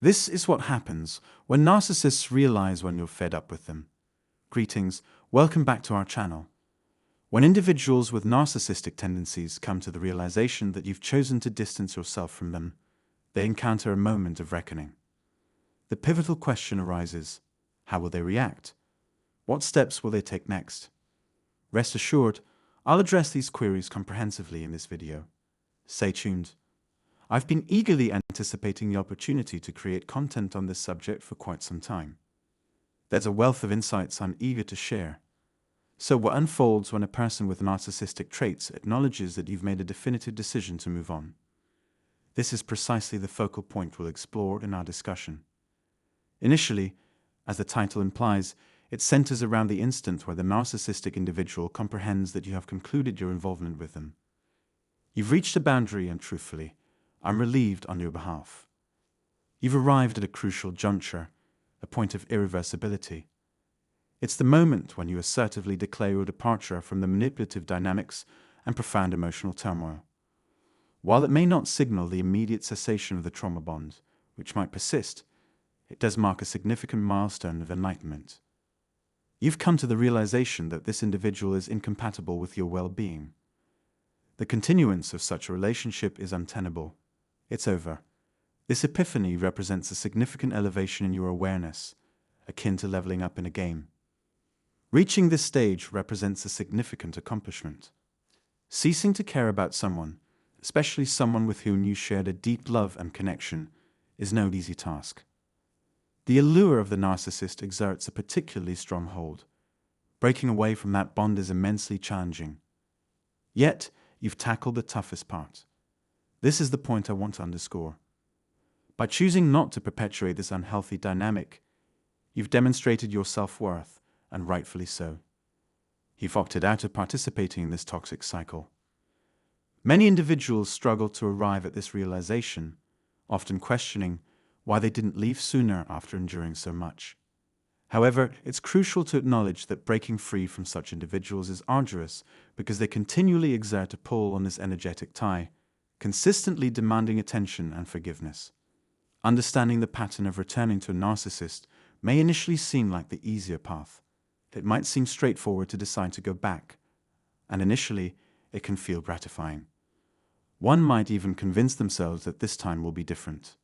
This is what happens when narcissists realize when you're fed up with them. Greetings, welcome back to our channel. When individuals with narcissistic tendencies come to the realization that you've chosen to distance yourself from them, they encounter a moment of reckoning. The pivotal question arises: how will they react? What steps will they take next? Rest assured, I'll address these queries comprehensively in this video. Stay tuned. I've been eagerly anticipating the opportunity to create content on this subject for quite some time. There's a wealth of insights I'm eager to share. So what unfolds when a person with narcissistic traits acknowledges that you've made a definitive decision to move on? This is precisely the focal point we'll explore in our discussion. Initially, as the title implies, it centers around the instant where the narcissistic individual comprehends that you have concluded your involvement with them. You've reached a boundary, and truthfully, I'm relieved on your behalf. You've arrived at a crucial juncture, a point of irreversibility. It's the moment when you assertively declare your departure from the manipulative dynamics and profound emotional turmoil. While it may not signal the immediate cessation of the trauma bond, which might persist, it does mark a significant milestone of enlightenment. You've come to the realization that this individual is incompatible with your well-being. The continuance of such a relationship is untenable. It's over. This epiphany represents a significant elevation in your awareness, akin to leveling up in a game. Reaching this stage represents a significant accomplishment. Ceasing to care about someone, especially someone with whom you shared a deep love and connection, is no easy task. The allure of the narcissist exerts a particularly strong hold. Breaking away from that bond is immensely challenging. Yet, you've tackled the toughest part. This is the point I want to underscore. By choosing not to perpetuate this unhealthy dynamic, you've demonstrated your self-worth, and rightfully so. You've opted out of participating in this toxic cycle. Many individuals struggle to arrive at this realization, often questioning why they didn't leave sooner after enduring so much. However, it's crucial to acknowledge that breaking free from such individuals is arduous because they continually exert a pull on this energetic tie, consistently demanding attention and forgiveness. Understanding the pattern of returning to a narcissist may initially seem like the easier path. It might seem straightforward to decide to go back, and initially it can feel gratifying. One might even convince themselves that this time will be different.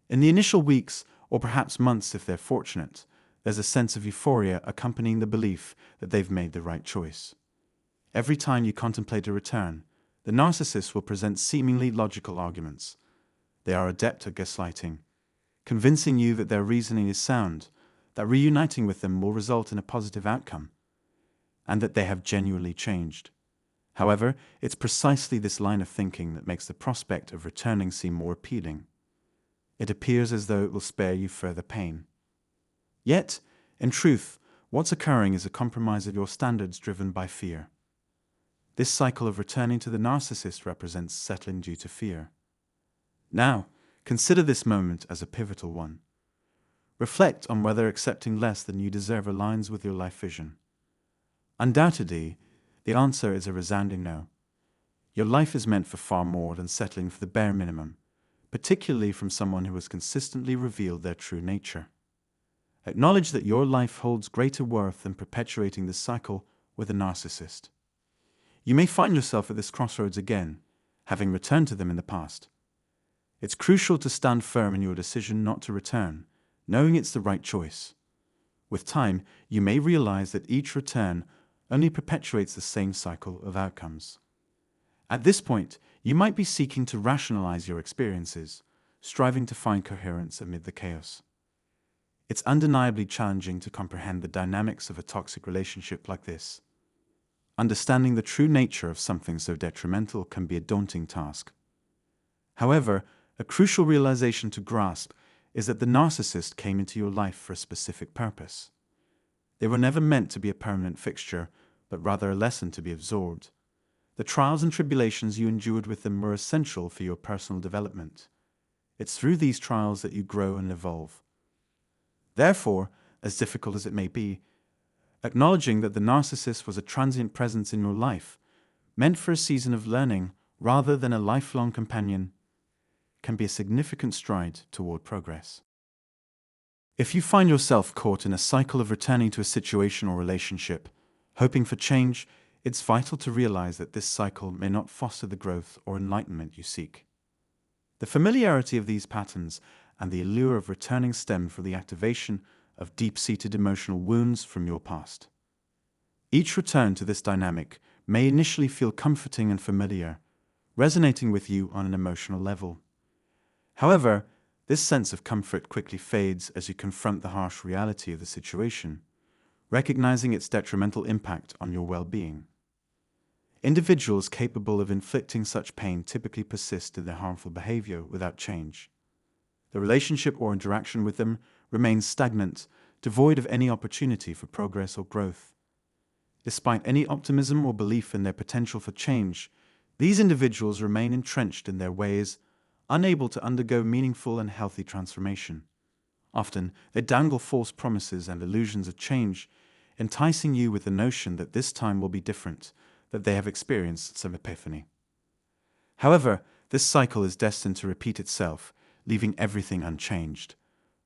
In the initial weeks, or perhaps months if they're fortunate, there's a sense of euphoria accompanying the belief that they've made the right choice. Every time you contemplate a return, the narcissist will present seemingly logical arguments. They are adept at gaslighting, convincing you that their reasoning is sound, that reuniting with them will result in a positive outcome, and that they have genuinely changed. However, it's precisely this line of thinking that makes the prospect of returning seem more appealing. It appears as though it will spare you further pain. Yet, in truth, what's occurring is a compromise of your standards driven by fear. This cycle of returning to the narcissist represents settling due to fear. Now, consider this moment as a pivotal one. Reflect on whether accepting less than you deserve aligns with your life vision. Undoubtedly, the answer is a resounding no. Your life is meant for far more than settling for the bare minimum, particularly from someone who has consistently revealed their true nature. Acknowledge that your life holds greater worth than perpetuating this cycle with a narcissist. You may find yourself at this crossroads again, having returned to them in the past. It's crucial to stand firm in your decision not to return, knowing it's the right choice. With time, you may realize that each return only perpetuates the same cycle of outcomes. At this point, you might be seeking to rationalize your experiences, striving to find coherence amid the chaos. It's undeniably challenging to comprehend the dynamics of a toxic relationship like this. Understanding the true nature of something so detrimental can be a daunting task. However, a crucial realization to grasp is that the narcissist came into your life for a specific purpose. They were never meant to be a permanent fixture, but rather a lesson to be absorbed. The trials and tribulations you endured with them were essential for your personal development. It's through these trials that you grow and evolve. Therefore, as difficult as it may be, acknowledging that the narcissist was a transient presence in your life, meant for a season of learning rather than a lifelong companion, can be a significant stride toward progress. If you find yourself caught in a cycle of returning to a situation or relationship, hoping for change, it's vital to realize that this cycle may not foster the growth or enlightenment you seek. The familiarity of these patterns and the allure of returning stem from the activation of deep-seated emotional wounds from your past. Each return to this dynamic may initially feel comforting and familiar, resonating with you on an emotional level. However, this sense of comfort quickly fades as you confront the harsh reality of the situation, recognizing its detrimental impact on your well-being. Individuals capable of inflicting such pain typically persist in their harmful behavior without change. The relationship or interaction with them remains stagnant, devoid of any opportunity for progress or growth. Despite any optimism or belief in their potential for change, these individuals remain entrenched in their ways, unable to undergo meaningful and healthy transformation. Often, they dangle false promises and illusions of change, enticing you with the notion that this time will be different, that they have experienced some epiphany. However, this cycle is destined to repeat itself, leaving everything unchanged.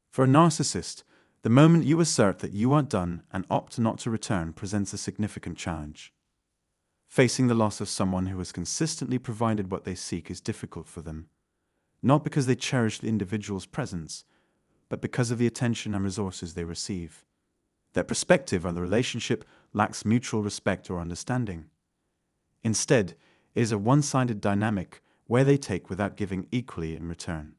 For a narcissist, the moment you assert that you are done and opt not to return presents a significant challenge. Facing the loss of someone who has consistently provided what they seek is difficult for them, not because they cherish the individual's presence, but because of the attention and resources they receive. Their perspective on the relationship lacks mutual respect or understanding. Instead, it is a one-sided dynamic where they take without giving equally in return.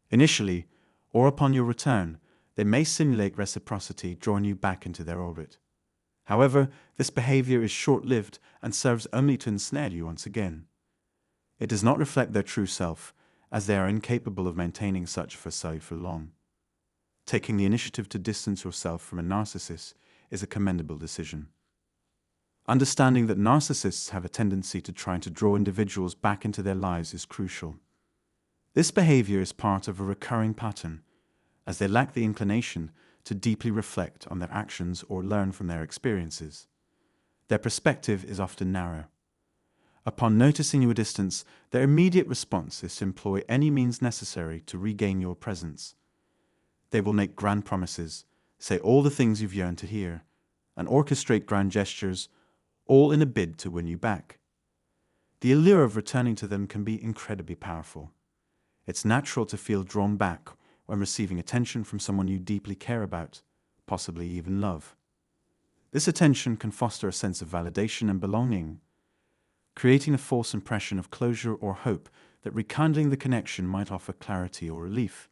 Initially, or upon your return, they may simulate reciprocity, drawing you back into their orbit. However, this behavior is short-lived and serves only to ensnare you once again. It does not reflect their true self, as they are incapable of maintaining such a facade for long. Taking the initiative to distance yourself from a narcissist is a commendable decision. Understanding that narcissists have a tendency to try to draw individuals back into their lives is crucial. This behavior is part of a recurring pattern, as they lack the inclination to deeply reflect on their actions or learn from their experiences. Their perspective is often narrow. Upon noticing your distance, their immediate response is to employ any means necessary to regain your presence. They will make grand promises, say all the things you've yearned to hear, and orchestrate grand gestures, all in a bid to win you back. The allure of returning to them can be incredibly powerful. It's natural to feel drawn back when receiving attention from someone you deeply care about, possibly even love. This attention can foster a sense of validation and belonging, creating a false impression of closure or hope that rekindling the connection might offer clarity or relief.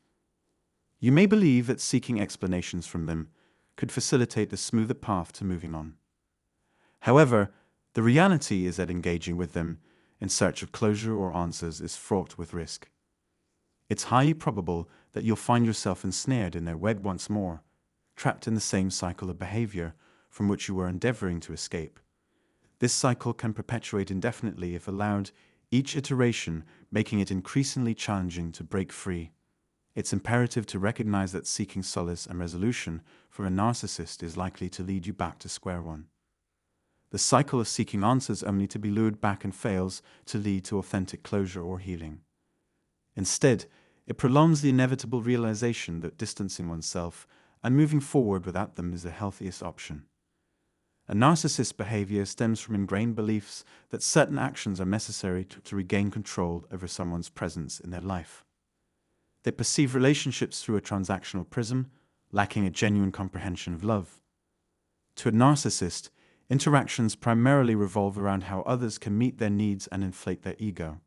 You may believe that seeking explanations from them could facilitate a smoother path to moving on. However, the reality is that engaging with them in search of closure or answers is fraught with risk. It's highly probable that you'll find yourself ensnared in their web once more, trapped in the same cycle of behavior from which you were endeavoring to escape. This cycle can perpetuate indefinitely if allowed, each iteration making it increasingly challenging to break free. It's imperative to recognize that seeking solace and resolution from a narcissist is likely to lead you back to square one. The cycle of seeking answers only to be lured back and fails to lead to authentic closure or healing. Instead, it prolongs the inevitable realization that distancing oneself and moving forward without them is the healthiest option. A narcissist's behavior stems from ingrained beliefs that certain actions are necessary to regain control over someone's presence in their life. They perceive relationships through a transactional prism, lacking a genuine comprehension of love. To a narcissist, interactions primarily revolve around how others can meet their needs and inflate their ego.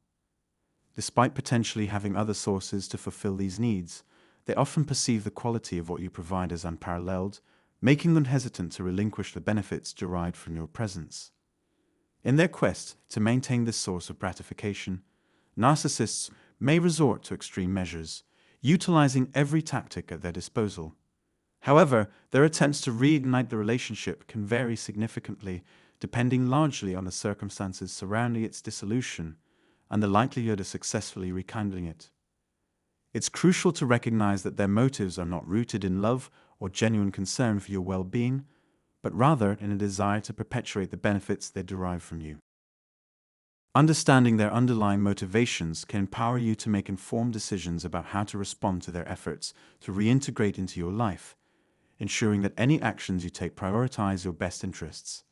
Despite potentially having other sources to fulfill these needs, they often perceive the quality of what you provide as unparalleled, making them hesitant to relinquish the benefits derived from your presence. In their quest to maintain this source of gratification, narcissists may resort to extreme measures, utilizing every tactic at their disposal. However, their attempts to reignite the relationship can vary significantly, depending largely on the circumstances surrounding its dissolution and the likelihood of successfully rekindling it. It's crucial to recognize that their motives are not rooted in love or genuine concern for your well-being, but rather in a desire to perpetuate the benefits they derive from you. Understanding their underlying motivations can empower you to make informed decisions about how to respond to their efforts to reintegrate into your life, ensuring that any actions you take prioritize your best interests.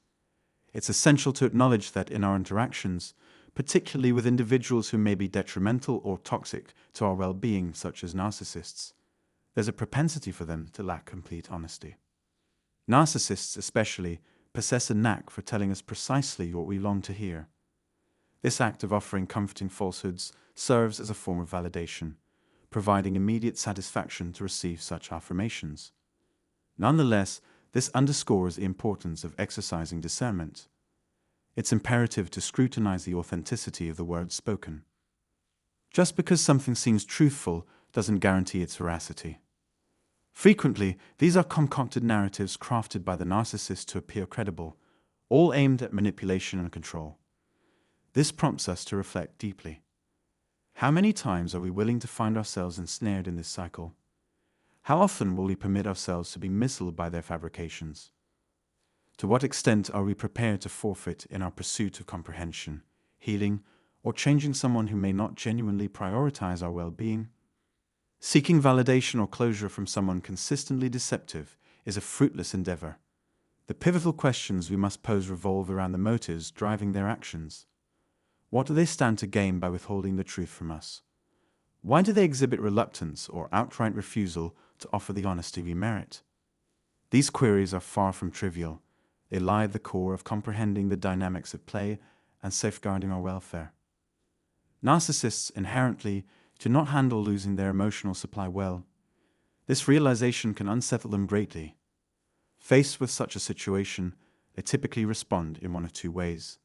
It's essential to acknowledge that in our interactions, particularly with individuals who may be detrimental or toxic to our well-being, such as narcissists, there's a propensity for them to lack complete honesty. Narcissists, especially, possess a knack for telling us precisely what we long to hear. This act of offering comforting falsehoods serves as a form of validation, providing immediate satisfaction to receive such affirmations. Nonetheless, this underscores the importance of exercising discernment. It's imperative to scrutinize the authenticity of the words spoken. Just because something seems truthful doesn't guarantee its veracity. Frequently, these are concocted narratives crafted by the narcissist to appear credible, all aimed at manipulation and control. This prompts us to reflect deeply. How many times are we willing to find ourselves ensnared in this cycle? How often will we permit ourselves to be misled by their fabrications? To what extent are we prepared to forfeit in our pursuit of comprehension, healing, or changing someone who may not genuinely prioritize our well-being? Seeking validation or closure from someone consistently deceptive is a fruitless endeavor. The pivotal questions we must pose revolve around the motives driving their actions. What do they stand to gain by withholding the truth from us? Why do they exhibit reluctance or outright refusal to offer the honesty we merit? These queries are far from trivial. They lie at the core of comprehending the dynamics at play and safeguarding our welfare. Narcissists inherently do not handle losing their emotional supply well. This realization can unsettle them greatly. Faced with such a situation, they typically respond in one of two ways.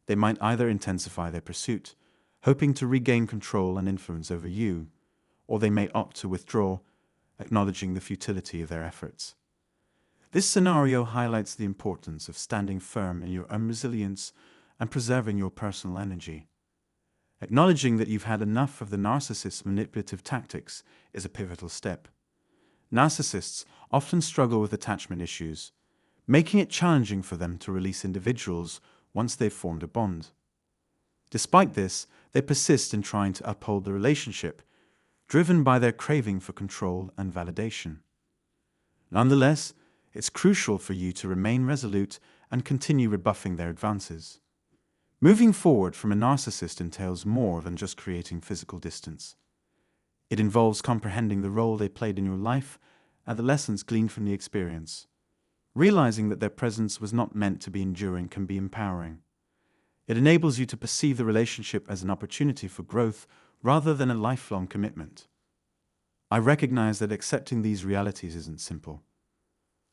They might either intensify their pursuit, hoping to regain control and influence over you, or they may opt to withdraw, acknowledging the futility of their efforts. This scenario highlights the importance of standing firm in your own resilience and preserving your personal energy. Acknowledging that you've had enough of the narcissist's manipulative tactics is a pivotal step. Narcissists often struggle with attachment issues, making it challenging for them to release individuals once they've formed a bond. Despite this, they persist in trying to uphold the relationship, driven by their craving for control and validation. Nonetheless, it's crucial for you to remain resolute and continue rebuffing their advances. Moving forward from a narcissist entails more than just creating physical distance. It involves comprehending the role they played in your life and the lessons gleaned from the experience. Realizing that their presence was not meant to be enduring can be empowering. It enables you to perceive the relationship as an opportunity for growth rather than a lifelong commitment. I recognize that accepting these realities isn't simple.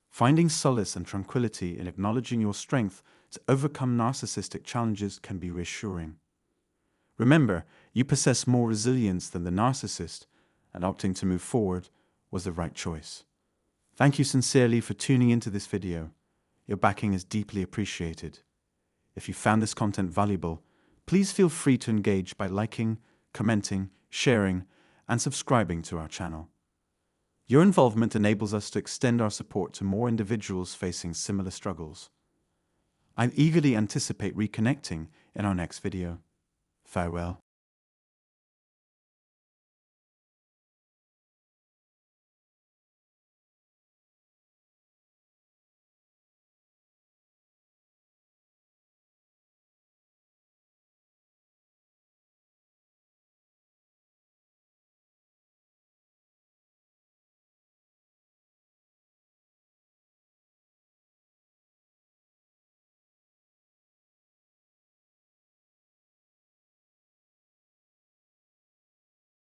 Finding solace and tranquility in acknowledging your strength to overcome narcissistic challenges can be reassuring. Remember, you possess more resilience than the narcissist, and opting to move forward was the right choice. Thank you sincerely for tuning into this video. Your backing is deeply appreciated. If you found this content valuable, please feel free to engage by liking, commenting, sharing, and subscribing to our channel. Your involvement enables us to extend our support to more individuals facing similar struggles. I eagerly anticipate reconnecting in our next video. Farewell.